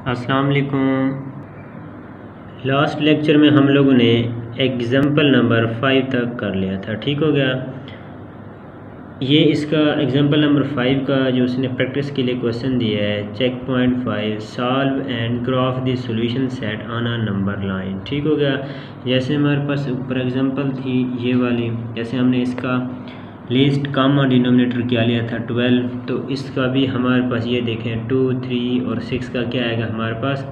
अस्सलाम वालेकुम। Last lecture में हम लोगों ने एग्ज़ाम्पल नंबर 5 तक कर लिया था, ठीक हो गया। ये इसका एग्ज़ाम्पल नंबर 5 का जो उसने प्रैक्टिस के लिए क्वेश्चन दिया है, check point 5 solve and graph the solution set on a number line, ठीक हो गया। जैसे हमारे पास ऊपर एग्ज़ाम्पल थी ये वाली, जैसे हमने इसका लीस्ट कॉमन डिनोमिनेटर क्या लिया था 12, तो इसका भी हमारे पास ये देखें 2, 3 और 6 का क्या आएगा, हमारे पास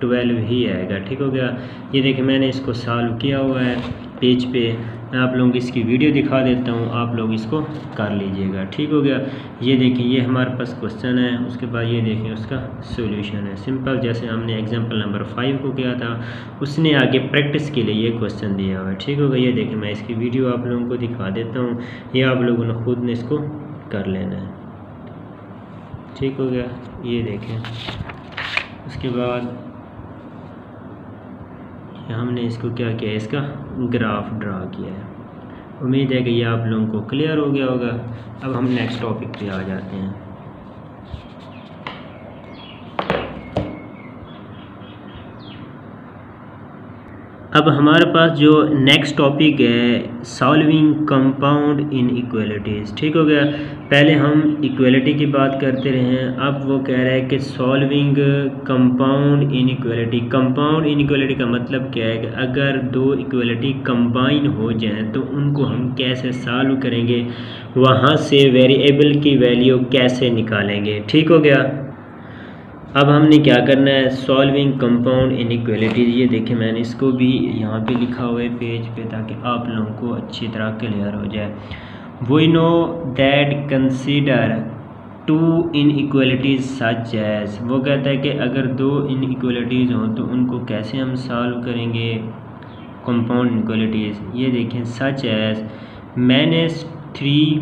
12 ही आएगा, ठीक हो गया। ये देखें मैंने इसको सॉल्व किया हुआ है पेज पे, मैं आप लोगों को इसकी वीडियो दिखा देता हूँ, आप लोग इसको कर लीजिएगा, ठीक हो गया। ये देखें ये हमारे पास क्वेश्चन है, उसके बाद ये देखें उसका सॉल्यूशन है। सिंपल जैसे हमने एग्जांपल नंबर 5 को किया था, उसने आगे प्रैक्टिस के लिए ये क्वेश्चन दिया हुआ है, ठीक हो गया। ये देखें मैं इसकी वीडियो आप लोगों को दिखा देता हूँ, ये आप लोगों ने खुद ने इसको कर लेना है, ठीक हो गया। ये देखें उसके बाद हमने इसको क्या किया, इसका ग्राफ ड्रा किया है। उम्मीद है कि ये आप लोगों को क्लियर हो गया होगा। अब हम नेक्स्ट टॉपिक पे आ जाते हैं। अब हमारे पास जो नेक्स्ट टॉपिक है सॉल्विंग कंपाउंड इनइक्वालिटीज़, ठीक हो गया। पहले हम इक्वालिटी की बात करते रहे हैं, अब वो कह रहा है कि solving compound inequality. Compound inequality का मतलब क्या है कि अगर दो इक्वालिटी कंबाइन हो जाएं तो उनको हम कैसे सॉल्व करेंगे, वहाँ से वेरिएबल की वैल्यू कैसे निकालेंगे, ठीक हो गया। अब हमने क्या करना है, सॉल्विंग कंपाउंड इनइक्वालिटीज। ये देखिए मैंने इसको भी यहाँ पे लिखा हुआ है पेज पे, ताकि आप लोगों को अच्छी तरह क्लियर हो जाए। We know that consider two inequalities such as, वो कहता है कि अगर दो इनइक्वालिटीज़ हों तो उनको कैसे हम सॉल्व करेंगे कंपाउंड इनइक्वालिटीज़। ये देखें such as -3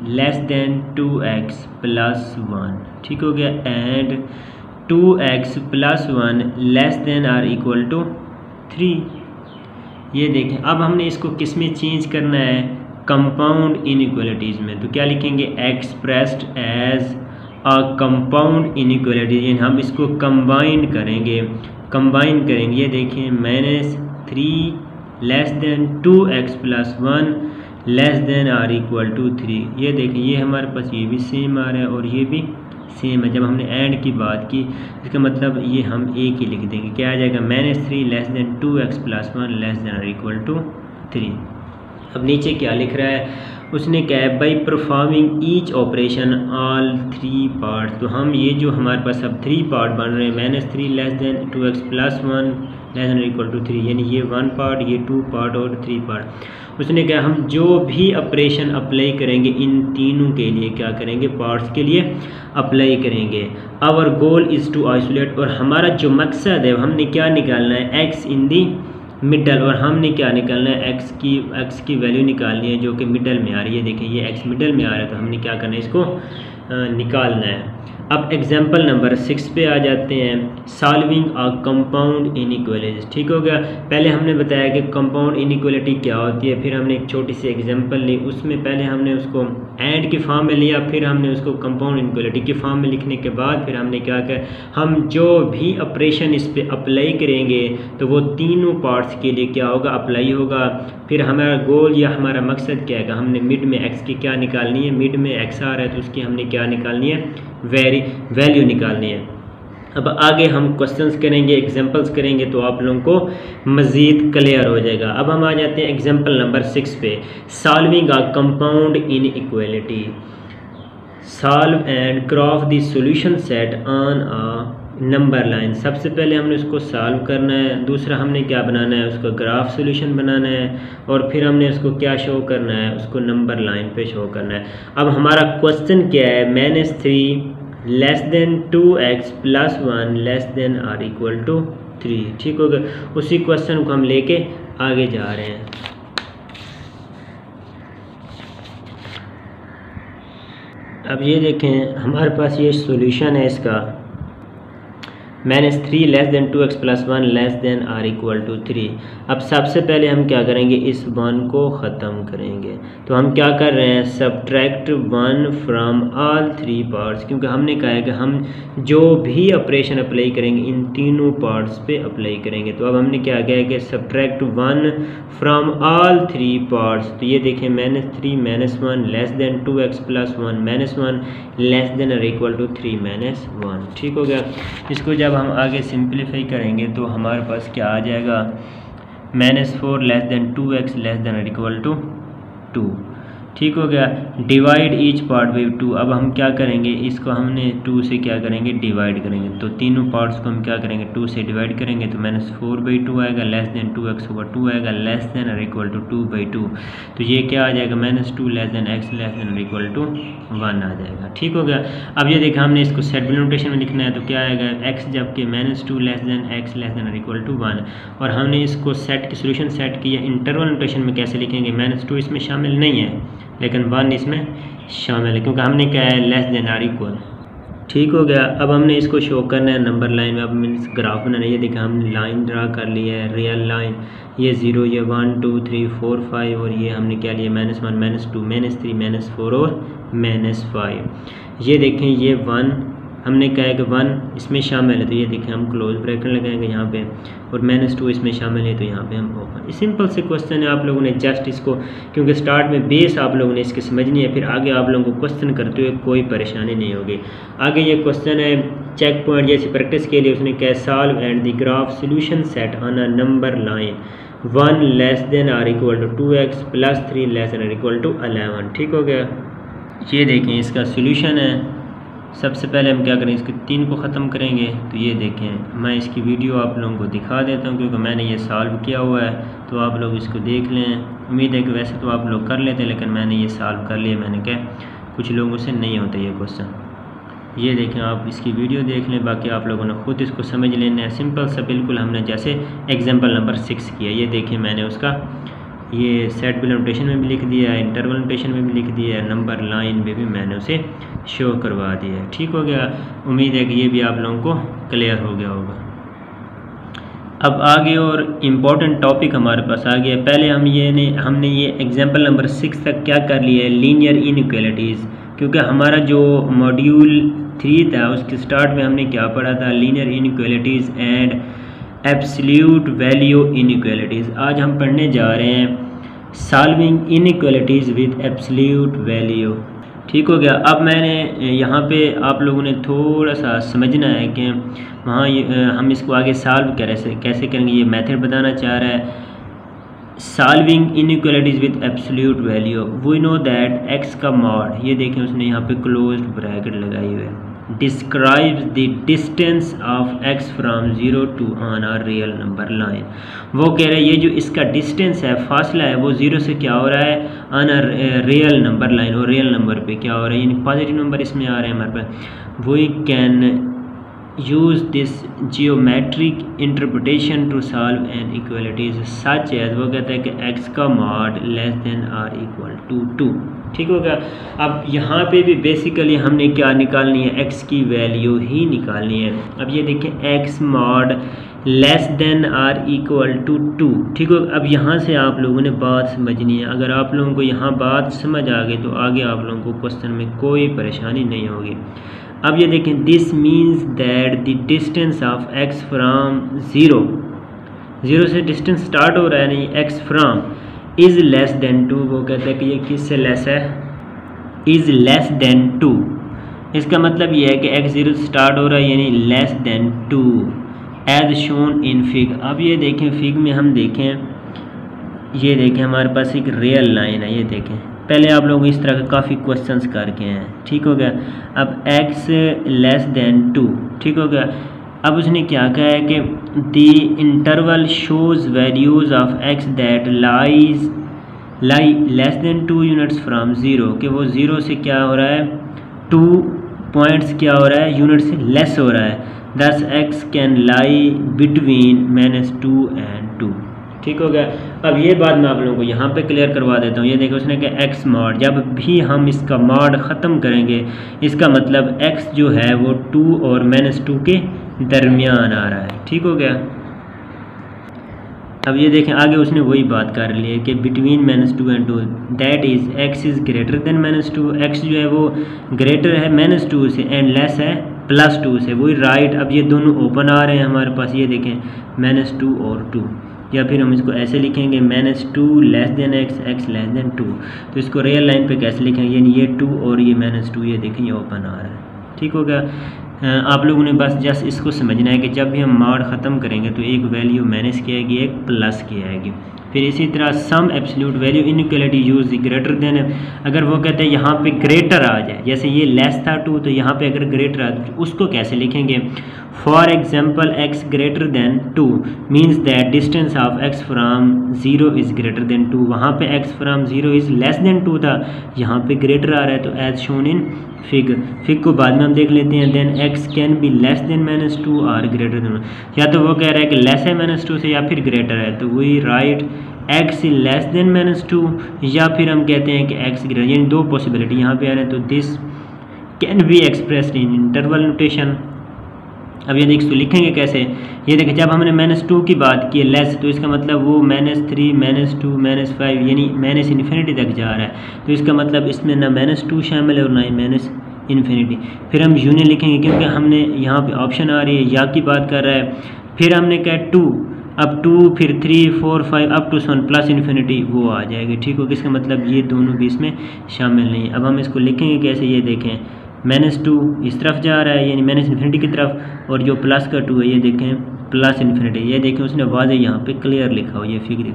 less than 2x + 1, ठीक हो गया, and 2x + 1 less than or equal to 3। ये देखें अब हमने इसको किस में चेंज करना है, कंपाउंड इनइक्वालिटीज़ में। तो क्या लिखेंगे, expressed as a compound inequality, यानी हम इसको कंबाइन करेंगे। ये देखें -3 less than 2x + 1 less than or equal to 3। ये देखें ये हमारे पास ये भी सेम आ रहा है और ये भी सेम है। जब हमने एंड की बात की इसका मतलब ये हम एक ही लिख देंगे, क्या आ जाएगा, -3 less than 2x + 1 less than or equal to 3। अब नीचे क्या लिख रहा है, उसने क्या है, by performing each operation all 3 part. तो हम ये जो हमारे पास अब 3 पार्ट बन रहे हैं, -3 less than 2x + 1 less than equal to 3, यानी ये 1 पार्ट, ये 2 पार्ट और 3 पार्ट। उसने कहा हम जो भी ऑपरेशन अप्लाई करेंगे इन तीनों के लिए क्या करेंगे, पार्ट्स के लिए अप्लाई करेंगे। Our goal is to isolate, और हमारा जो मकसद है हमने क्या निकालना है, x इन दी मिडल, और हमने क्या निकालना है, x की वैल्यू निकालनी है जो कि मिडल में आ रही है। देखिए ये x मिडल में आ रहा है, तो हमने क्या करना है, इसको निकालना है। अब एग्जाम्पल नंबर 6 पे आ जाते हैं, सॉल्विंग अ कंपाउंड इनइक्वालिटीज, ठीक हो गया। पहले हमने बताया कि कंपाउंड इनइक्वालिटी क्या होती है, फिर हमने एक छोटी सी एग्जाम्पल ली, उसमें पहले हमने उसको एंड की फॉर्म में लिया, फिर हमने उसको कंपाउंड इनइक्वालिटी की फॉर्म में लिखने के बाद फिर हमने क्या किया, हम जो भी ऑपरेशन इस पर अप्लाई करेंगे तो वो तीनों पार्ट्स के लिए क्या होगा, अप्लाई होगा। फिर हमारा गोल या हमारा मकसद क्या है, हमने मिड में x की क्या निकालनी है, मिड में x आ रहा है तो उसकी हमने क्या निकालनी है, वैल्यू निकालनी है। अब आगे हम क्वेश्चंस करेंगे, एग्जांपल्स करेंगे, तो आप लोगों को मज़ीद क्लियर हो जाएगा। अब हम आ जाते हैं एग्जांपल नंबर 6 पे, solving a compound inequality. Solve and graph the solution set on a number line. सबसे पहले हमने उसको सॉल्व करना है, दूसरा हमने क्या बनाना है, उसका ग्राफ सॉल्यूशन बनाना है, और फिर हमने उसको क्या शो करना है, उसको नंबर लाइन पे शो करना है। अब हमारा क्वेश्चन क्या है, -3 less than 2x + 1 less than or equal to 3, ठीक हो गया। उसी क्वेश्चन को हम लेके आगे जा रहे हैं। अब ये देखें हमारे पास ये सॉल्यूशन है इसका, -3 less than 2x plus 1 less than or equal to 3। अब सबसे पहले हम क्या करेंगे, इस 1 को ख़त्म करेंगे। तो हम क्या कर रहे हैं, सब्ट्रैक्ट 1 फ्राम ऑल 3 पार्ट्स, क्योंकि हमने कहा है कि हम जो भी ऑपरेशन अप्लाई करेंगे इन तीनों पार्ट्स पे अप्लाई करेंगे। तो अब हमने क्या किया है कि सब्ट्रैक्ट 1 फ्राम ऑल 3 पार्ट्स। तो ये देखें -3 -1 less than 2x plus 1 -1 less then और इक्वल टू 3 -1। ठीक हो गया। इसको जब हम आगे सिंप्लीफाई करेंगे तो हमारे पास क्या आ जाएगा, -4 less than 2x less than और इक्वल टू 2। ठीक हो गया। Divide each part by 2। अब हम क्या करेंगे, इसको हमने 2 से क्या करेंगे, डिवाइड करेंगे। तो तीनों पार्ट्स को हम क्या करेंगे, 2 से डिवाइड करेंगे। तो -4/2 आएगा, लेस देन 2x/2 आएगा, लेस देन और इक्वल टू 2/2। तो ये क्या आ जाएगा, -2 less than x less then और इक्वल टू 1 आ जाएगा। ठीक हो गया। अब ये देखा हमने इसको सेट बिल नोटेशन में लिखना है। तो क्या आएगा, x जबकि -2 less than x less then और इक्वल टू 1। और हमने इसको सेट की सोल्यूशन सेट किया इंटरवल नोटेशन में। कैसे लिखेंगे, -2 इसमें शामिल नहीं है लेकिन 1 इसमें शामिल है, क्योंकि हमने क्या है, लेस देन आर इक्वल। ठीक हो गया। अब हमने इसको शो करना है नंबर लाइन में। अब मीन्स ग्राफ बनाना है। ये देखा हमने लाइन ड्रा कर ली है, रियल लाइन। ये 0, ये 1 2 3 4 5 और ये हमने क्या लिया, -1 -2 -3 -4 और -5। ये देखें ये 1 हमने कहा है कि 1 इसमें शामिल है। तो ये देखें हम क्लोज ब्रैकेट लगाएंगे यहाँ पे, और -2 इसमें शामिल है तो यहाँ पे हम ओपन। सिंपल से क्वेश्चन है। आप लोगों ने जस्ट इसको, क्योंकि स्टार्ट में बेस आप लोगों ने इसकी समझनी है, फिर आगे आप लोगों को क्वेश्चन करते हुए कोई परेशानी नहीं होगी। आगे ये क्वेश्चन है चेक पॉइंट जैसी प्रैक्टिस के लिए। उसने क्या, solve and the graph solution set on a number line 1 less than or equal to 2x plus 3 less than or equal to 11। ठीक हो गया। ये देखें इसका सोल्यूशन है। सबसे पहले हम क्या करें, इसके 3 को ख़त्म करेंगे। तो ये देखें, मैं इसकी वीडियो आप लोगों को दिखा देता हूँ क्योंकि मैंने ये सॉल्व किया हुआ है, तो आप लोग इसको देख लें। उम्मीद है कि वैसे तो आप लोग कर लेते हैं, लेकिन मैंने ये सॉल्व कर लिया। मैंने कहा कुछ लोगों से नहीं होता ये क्वेश्चन। ये देखें, आप इसकी वीडियो देख लें, बाकी आप लोगों ने खुद इसको समझ लेना है। सिंपल सा बिल्कुल हमने जैसे एग्जाम्पल नंबर 6 किया। ये देखें मैंने उसका ये सेट बिल नोटेशन में भी लिख दिया है, इंटरवल नोटेशन में भी लिख दिया है, नंबर लाइन में भी मैंने उसे शो करवा दिया है। ठीक हो गया। उम्मीद है कि ये भी आप लोगों को क्लियर हो गया होगा। अब आगे और इम्पॉर्टेंट टॉपिक हमारे पास आ गया। पहले हमने ये एग्जाम्पल नंबर 6 तक क्या कर लिया है, लीनियर इनइक्वालिटीज़। क्योंकि हमारा जो मॉड्यूल 3 था उसके स्टार्ट में हमने क्या पढ़ा था, linear inequalities and absolute value inequalities. आज हम पढ़ने जा रहे हैं solving inequalities with absolute value. ठीक हो गया। अब मैंने यहाँ पे आप लोगों ने थोड़ा सा समझना है कि वहाँ हम इसको आगे सॉल्व कैसे करेंगे, ये मेथड बताना चाह रहा है। Solving inequalities with absolute value, we know that x का मॉड, ये देखें उसने यहाँ पे क्लोज्ड ब्रैकेट लगाई हुई है, describes the distance of x from 0 to on or real number line. वो कह रहे हैं ये जो इसका डिस्टेंस है, फासला है, वो 0 से क्या हो रहा है, on a real number line, और रियल नंबर पे क्या हो रहा है, यानी पॉजिटिव नंबर इसमें आ रहे हैं हमारे पास। We can use this geometric interpretation to solve an inequalities such as, वो कहता है कि x का mod less than or equal to 2। ठीक हो गया। अब यहाँ पे भी बेसिकली हमने क्या निकालनी है, x की वैल्यू ही निकालनी है। अब ये देखें x mod less than or equal to 2। ठीक हो। अब यहाँ से आप लोगों ने बात समझनी है। अगर आप लोगों को यहाँ बात समझ आ गई तो आगे आप लोगों को क्वेश्चन में कोई परेशानी नहीं होगी। अब ये देखें, this means that the distance of x from 0 से डिस्टेंस स्टार्ट हो रहा है, नहीं, x from is less than 2। वो कहता है कि ये किससे लेस है, इज़ लेस देन 2। इसका मतलब ये है कि x 0 से स्टार्ट हो रहा है, यानी less than 2 as shown in fig. अब ये देखें फिग में हम देखें, ये देखें हमारे पास एक रियल लाइन है। ये देखें, पहले आप लोग इस तरह के काफ़ी क्वेश्चंस करके हैं। ठीक हो गया। अब x लेस देन 2। ठीक हो गया। अब उसने क्या कहा है कि the interval shows values of x that lie less than 2 units from 0, कि वो 0 से क्या हो रहा है, 2 पॉइंट्स क्या हो रहा है, यूनिट से लेस हो रहा है। दस x can lie between -2 and 2। ठीक हो गया। अब ये बात मैं आप लोगों को यहाँ पे क्लियर करवा देता हूँ। ये देखो उसने कहा x मॉड, जब भी हम इसका मॉड ख़त्म करेंगे इसका मतलब x जो है वो 2 और -2 के दरमियान आ रहा है। ठीक हो गया। अब ये देखें आगे उसने वही बात कर ली है कि between -2 and 2 that is x is greater than -2, x जो है वो ग्रेटर है -2 से एंड लेस है +2 से, वही राइट। अब ये दोनों ओपन आ रहे हैं हमारे पास, ये देखें -2 और 2, या फिर हम इसको ऐसे लिखेंगे -2 less than x less than 2। तो इसको रियल लाइन पे कैसे लिखेंगे, यानी ये 2 और ये -2, ये देखें ये ओपन आ रहा है। ठीक हो गया। आप लोगों ने बस जस्ट इसको समझना है कि जब भी हम मॉड ख़त्म करेंगे तो एक वैल्यू माइनस की आएगी, एक प्लस की आएगी। फिर इसी तरह some absolute value inequality use greater than, अगर वो कहते हैं यहाँ पे ग्रेटर आ जाए, जैसे ये लेस था 2 तो यहाँ पे अगर ग्रेटर आ जाए तो उसको कैसे लिखेंगे। For example x greater than 2 means that distance of x from 0 is greater than 2। वहाँ पे x from 0 is less than 2 था, यहाँ पे ग्रेटर आ रहा है, तो एज शोन इन फिग को बाद में हम देख लेते हैं। Then x can be less than -2 और ग्रेटर देन, या तो वो कह रहा है कि लेस है -2 से या फिर ग्रेटर है, तो वही राइट x लेस देन -2, या फिर हम कहते हैं कि x ग्रेटर, यानी दो पॉसिबिलिटी यहाँ पे आ रहे हैं। तो this can be expressed in interval notation. अब ये देखिए तो लिखेंगे कैसे, ये देखिए जब हमने -2 की बात की है लेस, तो इसका मतलब वो -3 -2 -5 यानी -इन्फिनिटी तक जा रहा है, तो इसका मतलब इसमें ना -2 शामिल है और ना ही -इन्फिनिटी। फिर हम यूनियन लिखेंगे क्योंकि हमने यहाँ पे ऑप्शन आ रही है या की बात कर रहा है। फिर हमने कहा 2, अब 2 फिर 3 4 5 अप टू 1 प्लस इन्फिनिटी वो आ जाएगी। ठीक हो, इसका मतलब ये दोनों भी इसमें शामिल नहीं है। अब हम इसको लिखेंगे कैसे, ये देखें -2 इस तरफ जा रहा है यानी -इन्फिनिटी की तरफ, और जो प्लस का 2 है ये देखें प्लस इन्फिनिटी। ये देखें उसने वाज़े यहाँ पे क्लियर लिखा हो, ये फिगर,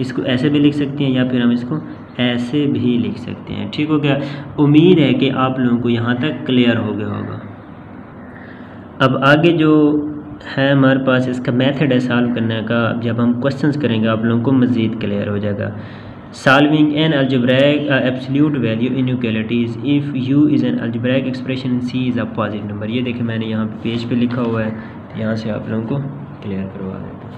इसको ऐसे भी लिख सकते हैं या फिर हम इसको ऐसे भी लिख सकते हैं। ठीक हो गया। उम्मीद है कि आप लोगों को यहाँ तक क्लियर हो गया होगा। अब आगे जो है हमारे पास इसका मेथड है सॉल्व करने का, जब हम क्वेश्चंस करेंगे आप लोगों को मज़ीद क्लियर हो जाएगा। Solving an algebraic absolute value inequalities if u is an algebraic expression and c is a positive number। ये देखें मैंने यहाँ पे पेज पे लिखा हुआ है, यहाँ से आप लोगों को क्लियर करवा देता हूँ।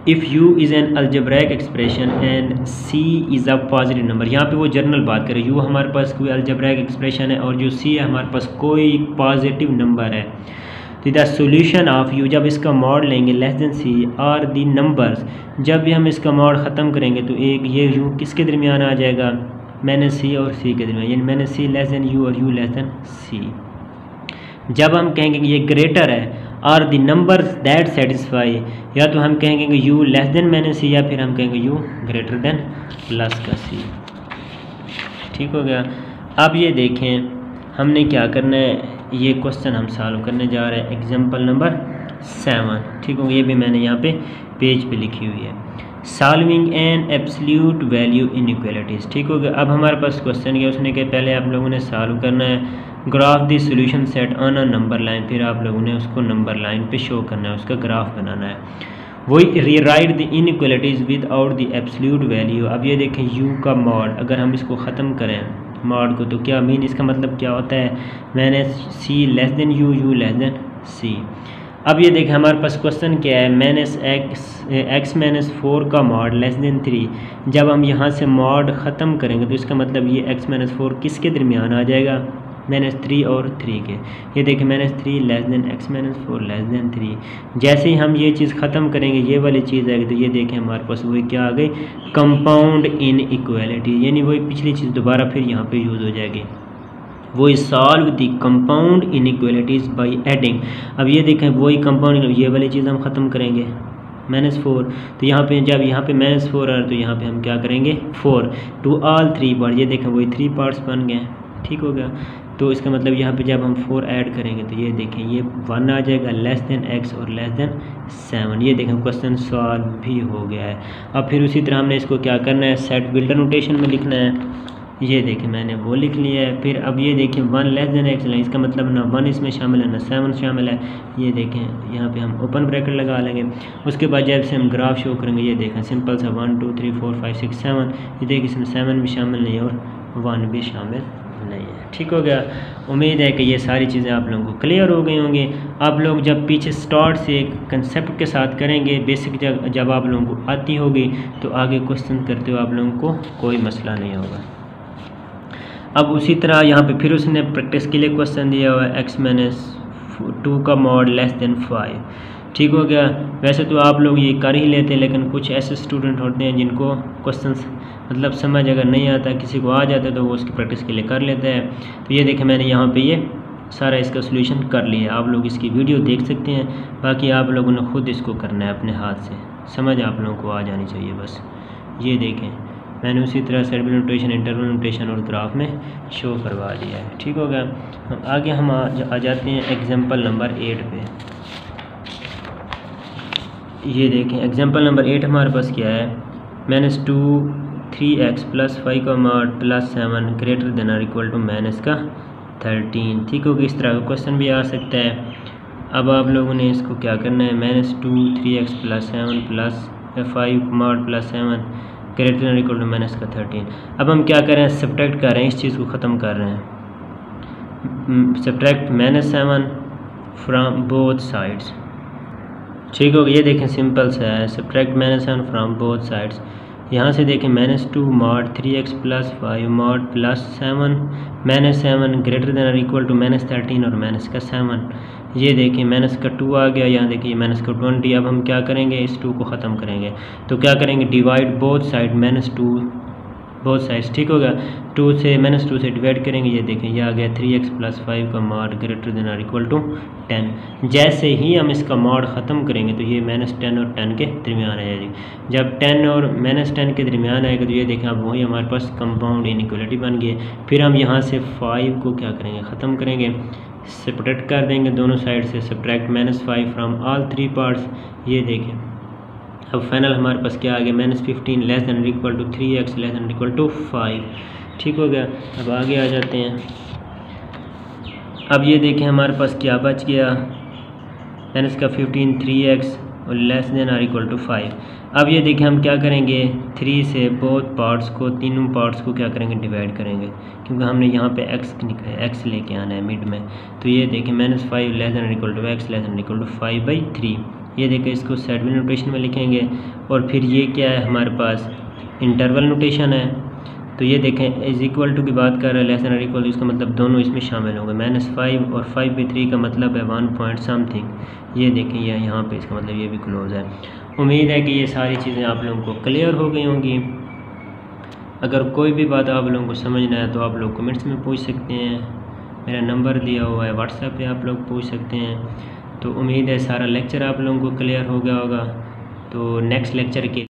If u is an algebraic expression and c is a positive number, यहाँ पे वो जनरल बात करें, u हमारे पास कोई algebraic expression है और जो c है हमारे पास कोई पॉजिटिव नंबर है, तो द सोल्यूशन ऑफ यू, जब इसका मॉड लेंगे less than c are the numbers, जब भी हम इसका मॉड ख़त्म करेंगे तो एक ये यू किसके दरमियान आ जाएगा, -c और c के दरमियान, यानी -c लेस देन यू और यू लेस देन c। जब हम कहेंगे कि ये ग्रेटर है are the numbers that satisfy, या तो हम कहेंगे कि यू लेस देन -c या फिर हम कहेंगे यू ग्रेटर देन प्लस का c। ठीक हो गया। अब ये देखें हमने क्या करना है, ये क्वेश्चन हम सॉल्व करने जा रहे हैं, एग्जांपल नंबर 7। ठीक हो, ये भी मैंने यहाँ पे पेज पे लिखी हुई है। Solving an absolute value inequalities. ठीक हो गया। अब हमारे पास क्वेश्चन क्या, उसने कहा पहले आप लोगों ने सॉल्व करना है, graph the solution set on a number line, फिर आप लोगों ने उसको नंबर लाइन पे शो करना है, उसका ग्राफ बनाना है। वही rewrite the inequalities with out the absolute value. अब ये देखें यू का मॉड, अगर हम इसको ख़त्म करें मॉड को, तो क्या मीन इसका मतलब क्या होता है, -c less than you, you less than c। अब ये देखें हमारे पास क्वेश्चन क्या है, -x 4 का मॉड लेस देन 3। जब हम यहाँ से मॉड ख़त्म करेंगे तो इसका मतलब ये x - 4 किसके दरमियान आ जाएगा, -3 और 3 के। ये देखें -3 less then x - 4 less than 3। जैसे ही हम ये चीज़ ख़त्म करेंगे ये वाली चीज़ आएगी, तो ये देखें हमारे पास वही क्या आ गई, कंपाउंड इन इक्वालिटी, यानी वही पिछली चीज़ दोबारा फिर यहाँ पे यूज़ हो जाएगी। वही solve the compound inequalities by adding. अब ये देखें वही कंपाउंड, ये वाली चीज़ हम ख़त्म करेंगे -4, तो यहाँ पे जब यहाँ पे -4 आ रहा तो यहाँ पे हम क्या करेंगे 4 टू ऑल 3 पार्ट, ये देखें वही 3 पार्ट्स बन गए। ठीक हो गया। तो इसका मतलब यहाँ पे जब हम 4 ऐड करेंगे तो ये देखें ये 1 आ जाएगा लेस देन x और लेस देन 7। ये देखें क्वेश्चन सॉल्व भी हो गया है। अब फिर उसी तरह हमने इसको क्या करना है, सेट बिल्डर नोटेशन में लिखना है। ये देखें मैंने वो लिख लिया है। फिर अब ये देखें 1 लेस देन x, इसका मतलब ना 1 इसमें शामिल है ना 7 शामिल है। ये देखें यहाँ पे हम ओपन ब्रैकेट लगा लेंगे। उसके बाद जब से हम ग्राफ शो करेंगे, ये देखें सिंपल सा 1 2 3 4 5 6 7, ये देखिए इसमें 7 भी शामिल नहीं है और 1 भी शामिल नहीं है। ठीक हो गया। उम्मीद है कि ये सारी चीज़ें आप लोगों को क्लियर हो गई होंगी। आप लोग जब पीछे स्टार्ट से एक कंसेप्ट के साथ करेंगे, बेसिक जब आप लोगों को आती होगी तो आगे क्वेश्चन करते हुए आप लोगों को कोई मसला नहीं होगा। अब उसी तरह यहाँ पे फिर उसने प्रैक्टिस के लिए क्वेश्चन दिया हुआ है, x 2 का मॉड लेस देन 5। ठीक हो गया। वैसे तो आप लोग ये कर ही लेते हैं, लेकिन कुछ ऐसे स्टूडेंट होते हैं जिनको क्वेश्चंस मतलब समझ अगर नहीं आता, किसी को आ जाता है तो वो उसकी प्रैक्टिस के लिए कर लेता है। तो ये देखें मैंने यहाँ पे ये सारा इसका सोल्यूशन कर लिया, आप लोग इसकी वीडियो देख सकते हैं। बाकी आप लोगों ने ख़ुद इसको करना है अपने हाथ से, समझ आप लोगों को आ जानी चाहिए बस। ये देखें मैंने उसी तरह सेटबल नोटेशन, इंटरवल नोटेशन और ग्राफ में शो करवा दिया है। ठीक हो गया। आगे हम आ जाते हैं एग्जाम्पल नंबर 8 पे। ये देखें एग्जाम्पल नंबर 8 हमारे पास क्या है, -2 3x + 5 का मॉड +7 ग्रेटर देन और इक्वल टू -13। ठीक हो गया। इस तरह का क्वेश्चन भी आ सकता है। अब आप लोगों ने इसको क्या करना है, -2 3x + 7 + 5 mod +7 greater than equal to -13। अब हम क्या कर रहे हैं, सब्ट्रैक्ट कर रहे हैं, इस चीज़ को ख़त्म कर रहे हैं। Subtract -7 from both sides. ठीक हो गया। ये देखें सिंपल सा है, सब्ट्रैक्ट -7 फ्राम बोथ साइड्स। यहाँ से देखें -2 mod 3x + 5 mod +7 -7 greater then और इक्वल टू -13 और -7। ये देखिए -2 आ गया, यहाँ देखिए -20। अब हम क्या करेंगे, इस 2 को ख़त्म करेंगे। तो क्या करेंगे, divide both side -2 both sides. ठीक होगा। 2 से -2 से डिवाइड करेंगे। ये देखें ये आ गया 3x + 5 का मॉड ग्रेटर देन और इक्वल टू 10। जैसे ही हम इसका मॉड ख़त्म करेंगे तो ये -10 और 10 के दरमियान आएगी। जब 10 और -10 के दरमियान आएगा तो ये देखें अब वही हमारे पास कंपाउंड इनइक्वालिटी बन गई है। फिर हम यहाँ से 5 को क्या करेंगे, ख़त्म करेंगे, सब्ट्रैक्ट कर देंगे दोनों साइड से। Subtract -5 from all 3 parts. ये देखें अब फाइनल हमारे पास क्या आ गया, -15 less than equal to 3x less than equal to 5। ठीक हो गया। अब आगे आ जाते हैं। अब ये देखें हमारे पास क्या बच गया, -15 3x और लेस देन और इक्वल टू 5। अब ये देखें हम क्या करेंगे, 3 से बोथ पार्ट्स को, तीनों पार्ट्स को क्या करेंगे, डिवाइड करेंगे, क्योंकि हमने यहाँ पे x लेके आना है मिड में। तो ये देखें -5 less than equal to x less than equal to 5/3। ये देखें इसको सेटबल नोटेशन में लिखेंगे। और फिर ये क्या है हमारे पास, इंटरवल नोटेशन है। तो ये देखें इज इक्वल टू की बात कर रहे हैं, लेस देन और इक्वल टू, इसका मतलब दोनों इसमें शामिल होंगे। -5 और 5/3 का मतलब है 1 पॉइंट समथिंग। ये देखें ये यहाँ पे इसका मतलब ये भी क्लोज है। उम्मीद है कि ये सारी चीज़ें आप लोगों को क्लियर हो गई होंगी। अगर कोई भी बात आप लोगों को समझना है तो आप लोग कमेंट्स में पूछ सकते हैं, मेरा नंबर दिया हुआ है, व्हाट्सएप पे आप लोग पूछ सकते हैं। तो उम्मीद है सारा लेक्चर आप लोगों को क्लियर हो गया होगा। तो नेक्स्ट लेक्चर के